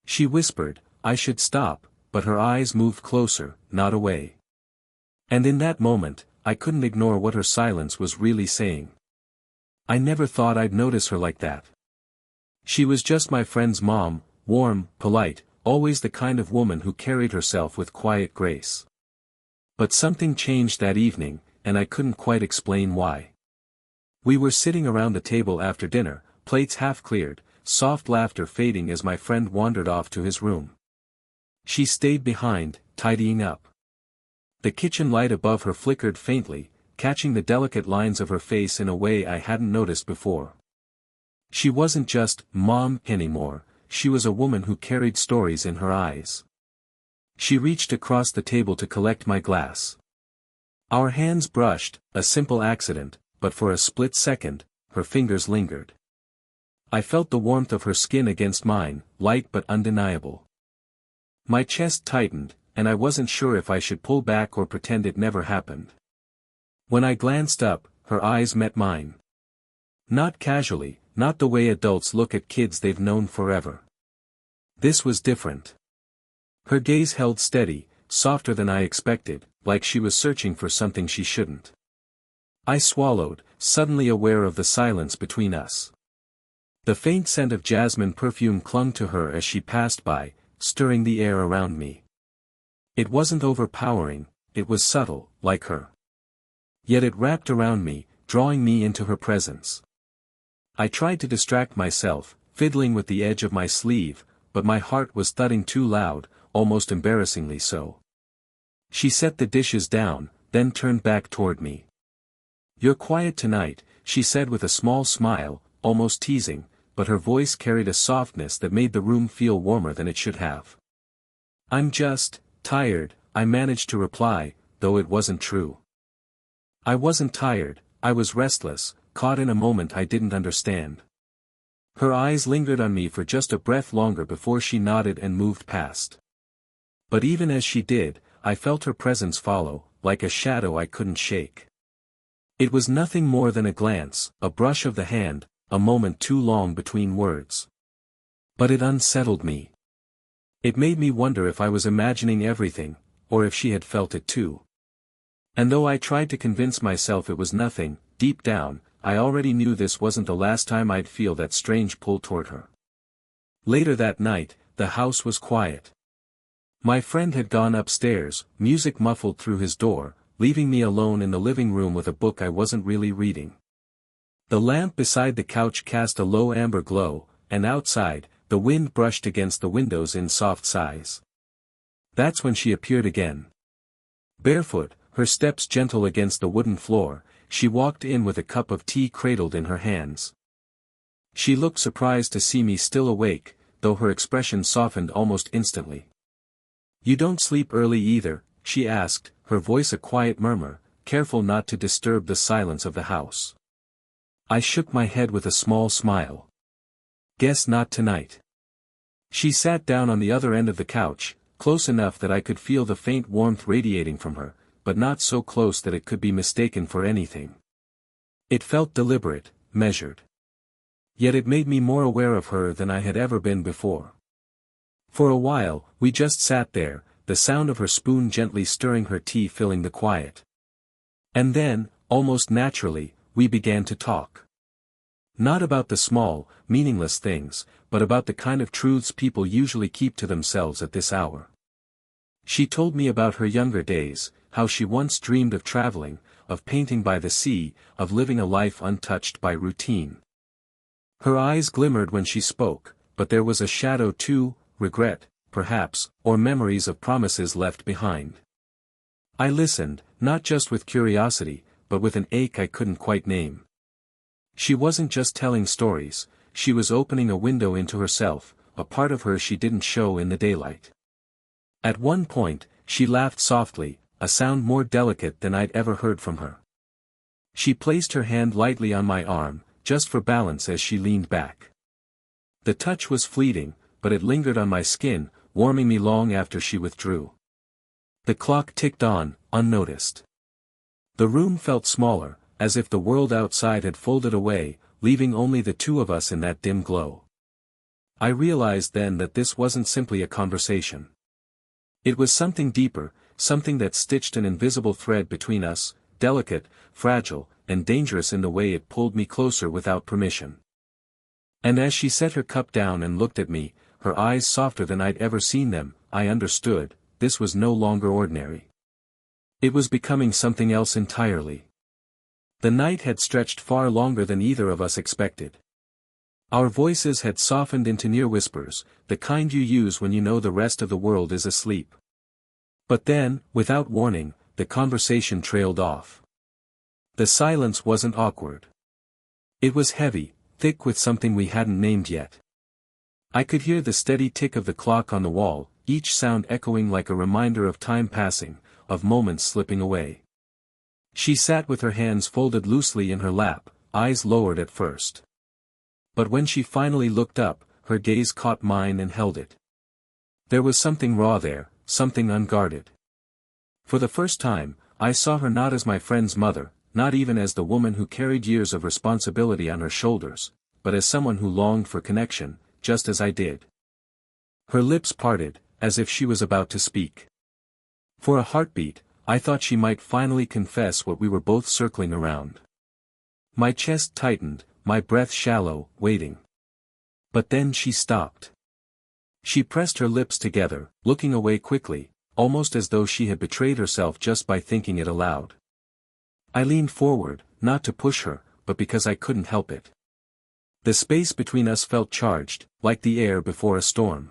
She whispered, I should stop, but her eyes moved closer, not away. And in that moment, I couldn't ignore what her silence was really saying. I never thought I'd notice her like that. She was just my friend's mom, warm, polite, always the kind of woman who carried herself with quiet grace. But something changed that evening, and I couldn't quite explain why. We were sitting around the table after dinner, plates half cleared, soft laughter fading as my friend wandered off to his room. She stayed behind, tidying up. The kitchen light above her flickered faintly, catching the delicate lines of her face in a way I hadn't noticed before. She wasn't just Mom anymore, she was a woman who carried stories in her eyes. She reached across the table to collect my glass. Our hands brushed, a simple accident, but for a split second, her fingers lingered. I felt the warmth of her skin against mine, light but undeniable. My chest tightened, and I wasn't sure if I should pull back or pretend it never happened. When I glanced up, her eyes met mine. Not casually, not the way adults look at kids they've known forever. This was different. Her gaze held steady, softer than I expected, like she was searching for something she shouldn't. I swallowed, suddenly aware of the silence between us. The faint scent of jasmine perfume clung to her as she passed by, stirring the air around me. It wasn't overpowering, it was subtle, like her. Yet it wrapped around me, drawing me into her presence. I tried to distract myself, fiddling with the edge of my sleeve, but my heart was thudding too loud, almost embarrassingly so. She set the dishes down, then turned back toward me. You're quiet tonight, she said with a small smile, almost teasing, but her voice carried a softness that made the room feel warmer than it should have. I'm just tired, I managed to reply, though it wasn't true. I wasn't tired, I was restless, caught in a moment I didn't understand. Her eyes lingered on me for just a breath longer before she nodded and moved past. But even as she did, I felt her presence follow, like a shadow I couldn't shake. It was nothing more than a glance, a brush of the hand, a moment too long between words. But it unsettled me. It made me wonder if I was imagining everything, or if she had felt it too. And though I tried to convince myself it was nothing, deep down, I already knew this wasn't the last time I'd feel that strange pull toward her. Later that night, the house was quiet. My friend had gone upstairs, music muffled through his door, leaving me alone in the living room with a book I wasn't really reading. The lamp beside the couch cast a low amber glow, and outside, the wind brushed against the windows in soft sighs. That's when she appeared again. Barefoot, her steps gentle against the wooden floor, she walked in with a cup of tea cradled in her hands. She looked surprised to see me still awake, though her expression softened almost instantly. You don't sleep early either, she asked, her voice a quiet murmur, careful not to disturb the silence of the house. I shook my head with a small smile. Guess not tonight. She sat down on the other end of the couch, close enough that I could feel the faint warmth radiating from her, but not so close that it could be mistaken for anything. It felt deliberate, measured. Yet it made me more aware of her than I had ever been before. For a while, we just sat there, the sound of her spoon gently stirring her tea filling the quiet. And then, almost naturally, we began to talk. Not about the small, meaningless things, but about the kind of truths people usually keep to themselves at this hour. She told me about her younger days, how she once dreamed of traveling, of painting by the sea, of living a life untouched by routine. Her eyes glimmered when she spoke, but there was a shadow too, regret, perhaps, or memories of promises left behind. I listened, not just with curiosity, but with an ache I couldn't quite name. She wasn't just telling stories, she was opening a window into herself, a part of her she didn't show in the daylight. At one point, she laughed softly, a sound more delicate than I'd ever heard from her. She placed her hand lightly on my arm, just for balance as she leaned back. The touch was fleeting, but it lingered on my skin, warming me long after she withdrew. The clock ticked on, unnoticed. The room felt smaller, as if the world outside had folded away, leaving only the two of us in that dim glow. I realized then that this wasn't simply a conversation. It was something deeper, something that stitched an invisible thread between us, delicate, fragile, and dangerous in the way it pulled me closer without permission. And as she set her cup down and looked at me, her eyes softer than I'd ever seen them, I understood, this was no longer ordinary. It was becoming something else entirely. The night had stretched far longer than either of us expected. Our voices had softened into near whispers, the kind you use when you know the rest of the world is asleep. But then, without warning, the conversation trailed off. The silence wasn't awkward. It was heavy, thick with something we hadn't named yet. I could hear the steady tick of the clock on the wall, each sound echoing like a reminder of time passing, of moments slipping away. She sat with her hands folded loosely in her lap, eyes lowered at first. But when she finally looked up, her gaze caught mine and held it. There was something raw there, something unguarded. For the first time, I saw her not as my friend's mother, not even as the woman who carried years of responsibility on her shoulders, but as someone who longed for connection, just as I did. Her lips parted, as if she was about to speak. For a heartbeat, I thought she might finally confess what we were both circling around. My chest tightened, my breath shallow, waiting. But then she stopped. She pressed her lips together, looking away quickly, almost as though she had betrayed herself just by thinking it aloud. I leaned forward, not to push her, but because I couldn't help it. The space between us felt charged, like the air before a storm.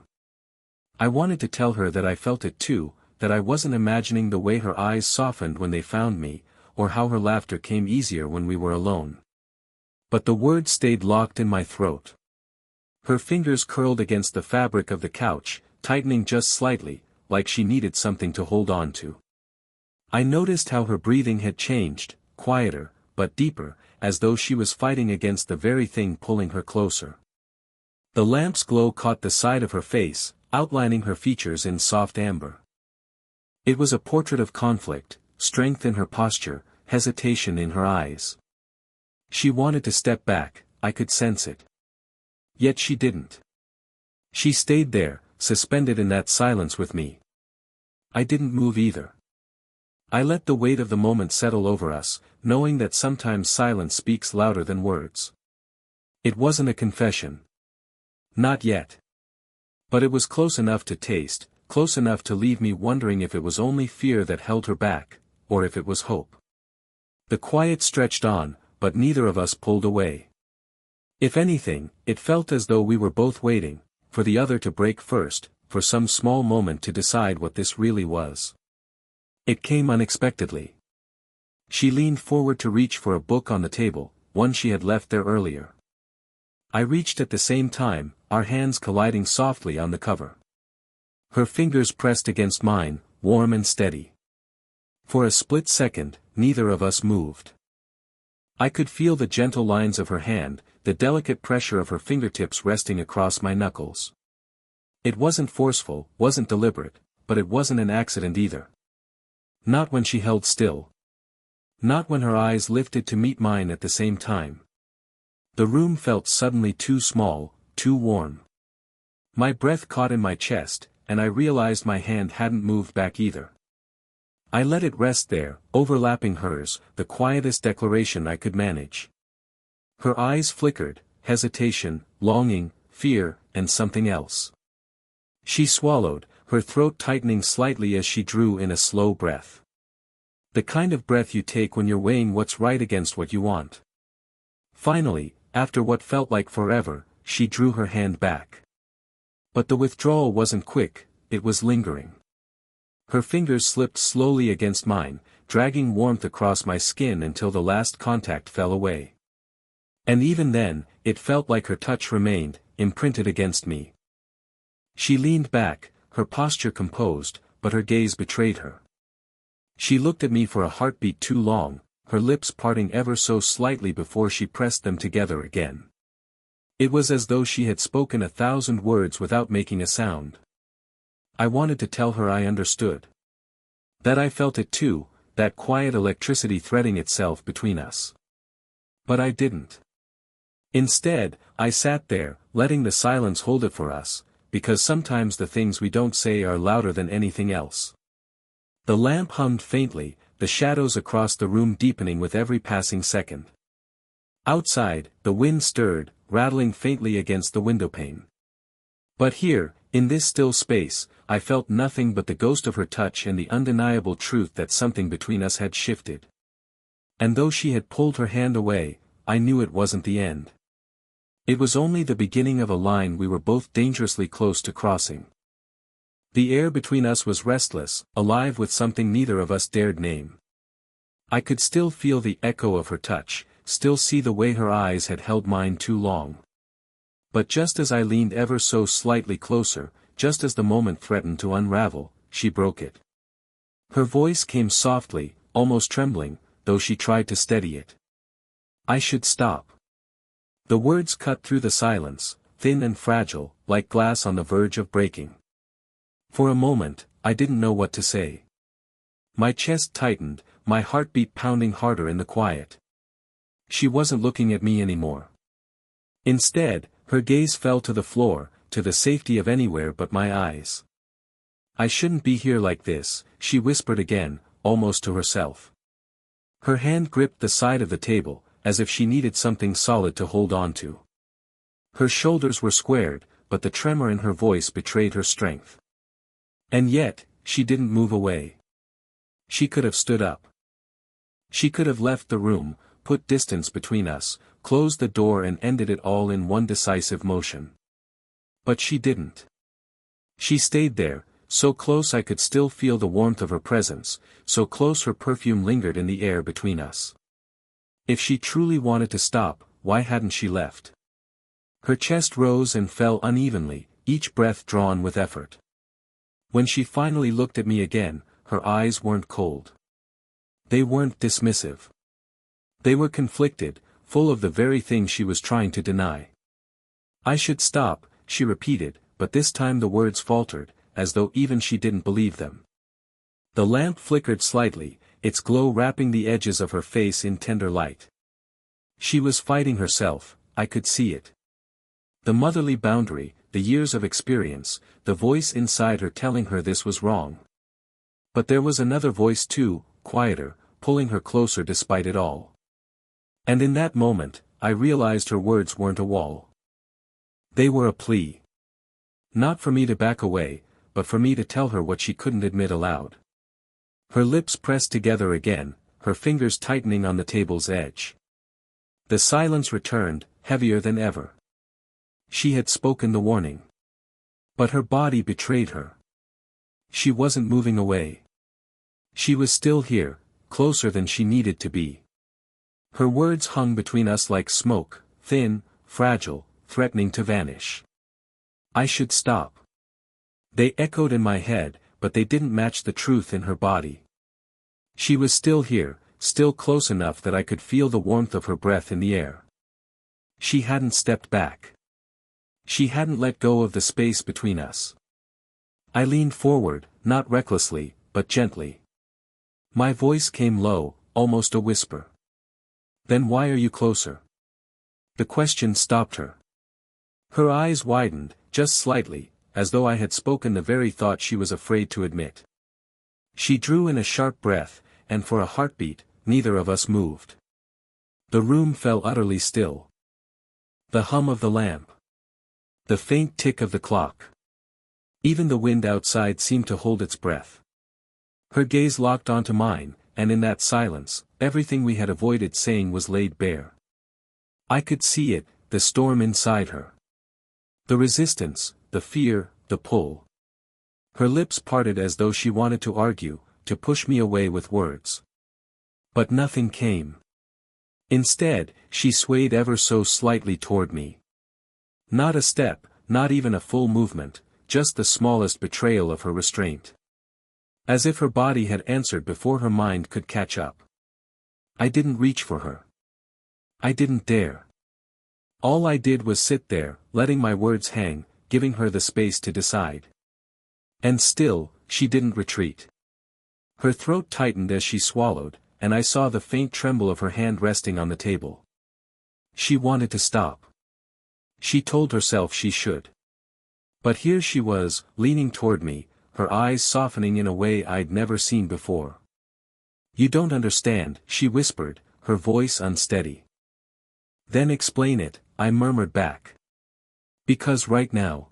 I wanted to tell her that I felt it too, that I wasn't imagining the way her eyes softened when they found me, or how her laughter came easier when we were alone. But the words stayed locked in my throat. Her fingers curled against the fabric of the couch, tightening just slightly, like she needed something to hold on to. I noticed how her breathing had changed, quieter, but deeper, as though she was fighting against the very thing pulling her closer. The lamp's glow caught the side of her face, outlining her features in soft amber. It was a portrait of conflict, strength in her posture, hesitation in her eyes. She wanted to step back, I could sense it. Yet she didn't. She stayed there, suspended in that silence with me. I didn't move either. I let the weight of the moment settle over us, knowing that sometimes silence speaks louder than words. It wasn't a confession. Not yet. But it was close enough to taste, close enough to leave me wondering if it was only fear that held her back, or if it was hope. The quiet stretched on, but neither of us pulled away. If anything, it felt as though we were both waiting, for the other to break first, for some small moment to decide what this really was. It came unexpectedly. She leaned forward to reach for a book on the table, one she had left there earlier. I reached at the same time, our hands colliding softly on the cover. Her fingers pressed against mine, warm and steady. For a split second, neither of us moved. I could feel the gentle lines of her hand, the delicate pressure of her fingertips resting across my knuckles. It wasn't forceful, wasn't deliberate, but it wasn't an accident either. Not when she held still. Not when her eyes lifted to meet mine at the same time. The room felt suddenly too small, too warm. My breath caught in my chest, and I realized my hand hadn't moved back either. I let it rest there, overlapping hers, the quietest declaration I could manage. Her eyes flickered, hesitation, longing, fear, and something else. She swallowed, her throat tightening slightly as she drew in a slow breath. The kind of breath you take when you're weighing what's right against what you want. Finally, after what felt like forever, she drew her hand back. But the withdrawal wasn't quick, it was lingering. Her fingers slipped slowly against mine, dragging warmth across my skin until the last contact fell away. And even then, it felt like her touch remained, imprinted against me. She leaned back, her posture composed, but her gaze betrayed her. She looked at me for a heartbeat too long, her lips parting ever so slightly before she pressed them together again. It was as though she had spoken 1,000 words without making a sound. I wanted to tell her I understood. That I felt it too, that quiet electricity threading itself between us. But I didn't. Instead, I sat there, letting the silence hold it for us, because sometimes the things we don't say are louder than anything else. The lamp hummed faintly, the shadows across the room deepening with every passing second. Outside, the wind stirred, rattling faintly against the windowpane. But here, in this still space, I felt nothing but the ghost of her touch and the undeniable truth that something between us had shifted. And though she had pulled her hand away, I knew it wasn't the end. It was only the beginning of a line we were both dangerously close to crossing. The air between us was restless, alive with something neither of us dared name. I could still feel the echo of her touch, still see the way her eyes had held mine too long. But just as I leaned ever so slightly closer, just as the moment threatened to unravel, she broke it. Her voice came softly, almost trembling, though she tried to steady it. I should stop. The words cut through the silence, thin and fragile, like glass on the verge of breaking. For a moment, I didn't know what to say. My chest tightened, my heartbeat pounding harder in the quiet. She wasn't looking at me anymore. Instead, her gaze fell to the floor, to the safety of anywhere but my eyes. I shouldn't be here like this, she whispered again, almost to herself. Her hand gripped the side of the table, as if she needed something solid to hold on to. Her shoulders were squared, but the tremor in her voice betrayed her strength. And yet, she didn't move away. She could have stood up. She could have left the room, put distance between us, closed the door and ended it all in one decisive motion. But she didn't. She stayed there, so close I could still feel the warmth of her presence, so close her perfume lingered in the air between us. If she truly wanted to stop, why hadn't she left? Her chest rose and fell unevenly, each breath drawn with effort. When she finally looked at me again, her eyes weren't cold. They weren't dismissive. They were conflicted, full of the very thing she was trying to deny. I should stop, she repeated, but this time the words faltered, as though even she didn't believe them. The lamp flickered slightly, its glow wrapping the edges of her face in tender light. She was fighting herself, I could see it. The motherly boundary, the years of experience, the voice inside her telling her this was wrong. But there was another voice too, quieter, pulling her closer despite it all. And in that moment, I realized her words weren't a wall. They were a plea. Not for me to back away, but for me to tell her what she couldn't admit aloud. Her lips pressed together again, her fingers tightening on the table's edge. The silence returned, heavier than ever. She had spoken the warning. But her body betrayed her. She wasn't moving away. She was still here, closer than she needed to be. Her words hung between us like smoke, thin, fragile, threatening to vanish. I should stop. They echoed in my head, but they didn't match the truth in her body. She was still here, still close enough that I could feel the warmth of her breath in the air. She hadn't stepped back. She hadn't let go of the space between us. I leaned forward, not recklessly, but gently. My voice came low, almost a whisper. Then why are you closer? The question stopped her. Her eyes widened, just slightly, as though I had spoken the very thought she was afraid to admit. She drew in a sharp breath, and for a heartbeat, neither of us moved. The room fell utterly still. The hum of the lamp. The faint tick of the clock. Even the wind outside seemed to hold its breath. Her gaze locked onto mine, and in that silence, everything we had avoided saying was laid bare. I could see it, the storm inside her. The resistance, the fear, the pull. Her lips parted as though she wanted to argue, to push me away with words. But nothing came. Instead, she swayed ever so slightly toward me. Not a step, not even a full movement, just the smallest betrayal of her restraint. As if her body had answered before her mind could catch up. I didn't reach for her. I didn't dare. All I did was sit there, letting my words hang, giving her the space to decide. And still, she didn't retreat. Her throat tightened as she swallowed, and I saw the faint tremble of her hand resting on the table. She wanted to stop. She told herself she should. But here she was, leaning toward me, her eyes softening in a way I'd never seen before. "You don't understand," she whispered, her voice unsteady. "Then explain it," I murmured back. "Because right now,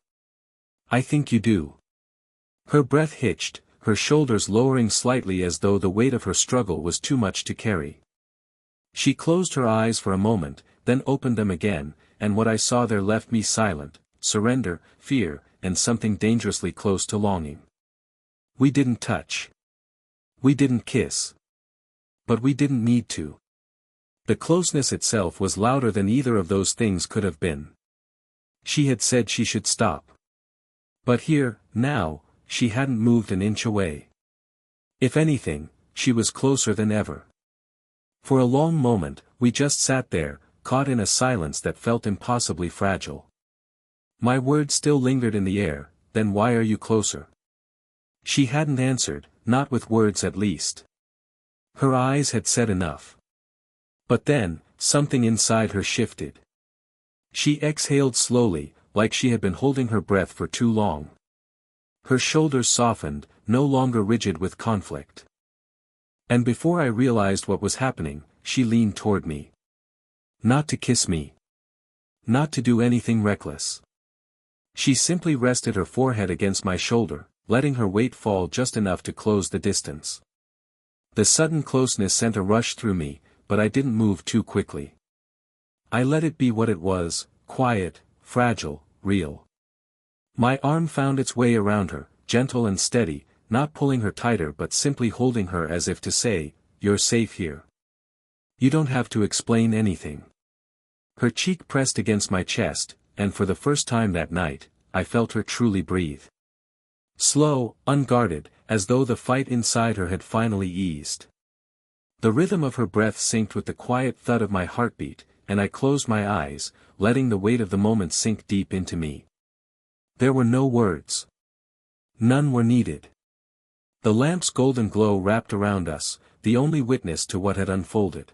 I think you do." Her breath hitched, her shoulders lowering slightly as though the weight of her struggle was too much to carry. She closed her eyes for a moment, then opened them again, and what I saw there left me silent: surrender, fear, and something dangerously close to longing. We didn't touch. We didn't kiss. But we didn't need to. The closeness itself was louder than either of those things could have been. She had said she should stop. But here, now, she hadn't moved an inch away. If anything, she was closer than ever. For a long moment, we just sat there, caught in a silence that felt impossibly fragile. My words still lingered in the air. "Then why are you closer?" She hadn't answered, not with words at least. Her eyes had said enough. But then, something inside her shifted. She exhaled slowly, like she had been holding her breath for too long. Her shoulders softened, no longer rigid with conflict. And before I realized what was happening, she leaned toward me. Not to kiss me. Not to do anything reckless. She simply rested her forehead against my shoulder, letting her weight fall just enough to close the distance. The sudden closeness sent a rush through me, but I didn't move too quickly. I let it be what it was: quiet, fragile, real. My arm found its way around her, gentle and steady, not pulling her tighter but simply holding her as if to say, "You're safe here. You don't have to explain anything." Her cheek pressed against my chest, and for the first time that night, I felt her truly breathe. Slow, unguarded, as though the fight inside her had finally eased. The rhythm of her breath synced with the quiet thud of my heartbeat, and I closed my eyes, letting the weight of the moment sink deep into me. There were no words. None were needed. The lamp's golden glow wrapped around us, the only witness to what had unfolded.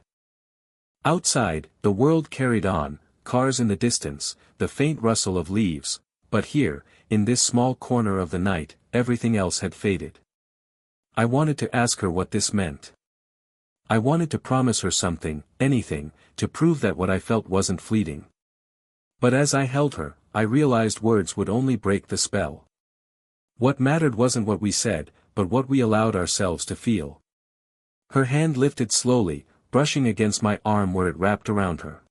Outside, the world carried on, cars in the distance, the faint rustle of leaves, but here, in this small corner of the night, everything else had faded. I wanted to ask her what this meant. I wanted to promise her something, anything, to prove that what I felt wasn't fleeting. But as I held her, I realized words would only break the spell. What mattered wasn't what we said, but what we allowed ourselves to feel. Her hand lifted slowly, brushing against my arm where it wrapped around her.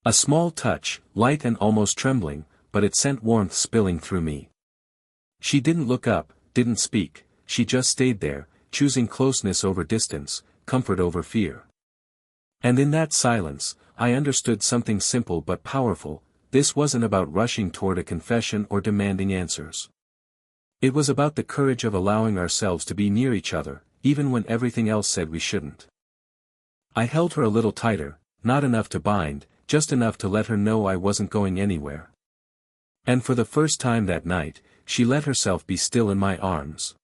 A small touch, light and almost trembling, but it sent warmth spilling through me. She didn't look up, didn't speak, she just stayed there, choosing closeness over distance, comfort over fear. And in that silence, I understood something simple but powerful: this wasn't about rushing toward a confession or demanding answers. It was about the courage of allowing ourselves to be near each other, even when everything else said we shouldn't. I held her a little tighter, not enough to bind, just enough to let her know I wasn't going anywhere. And for the first time that night, she let herself be still in my arms.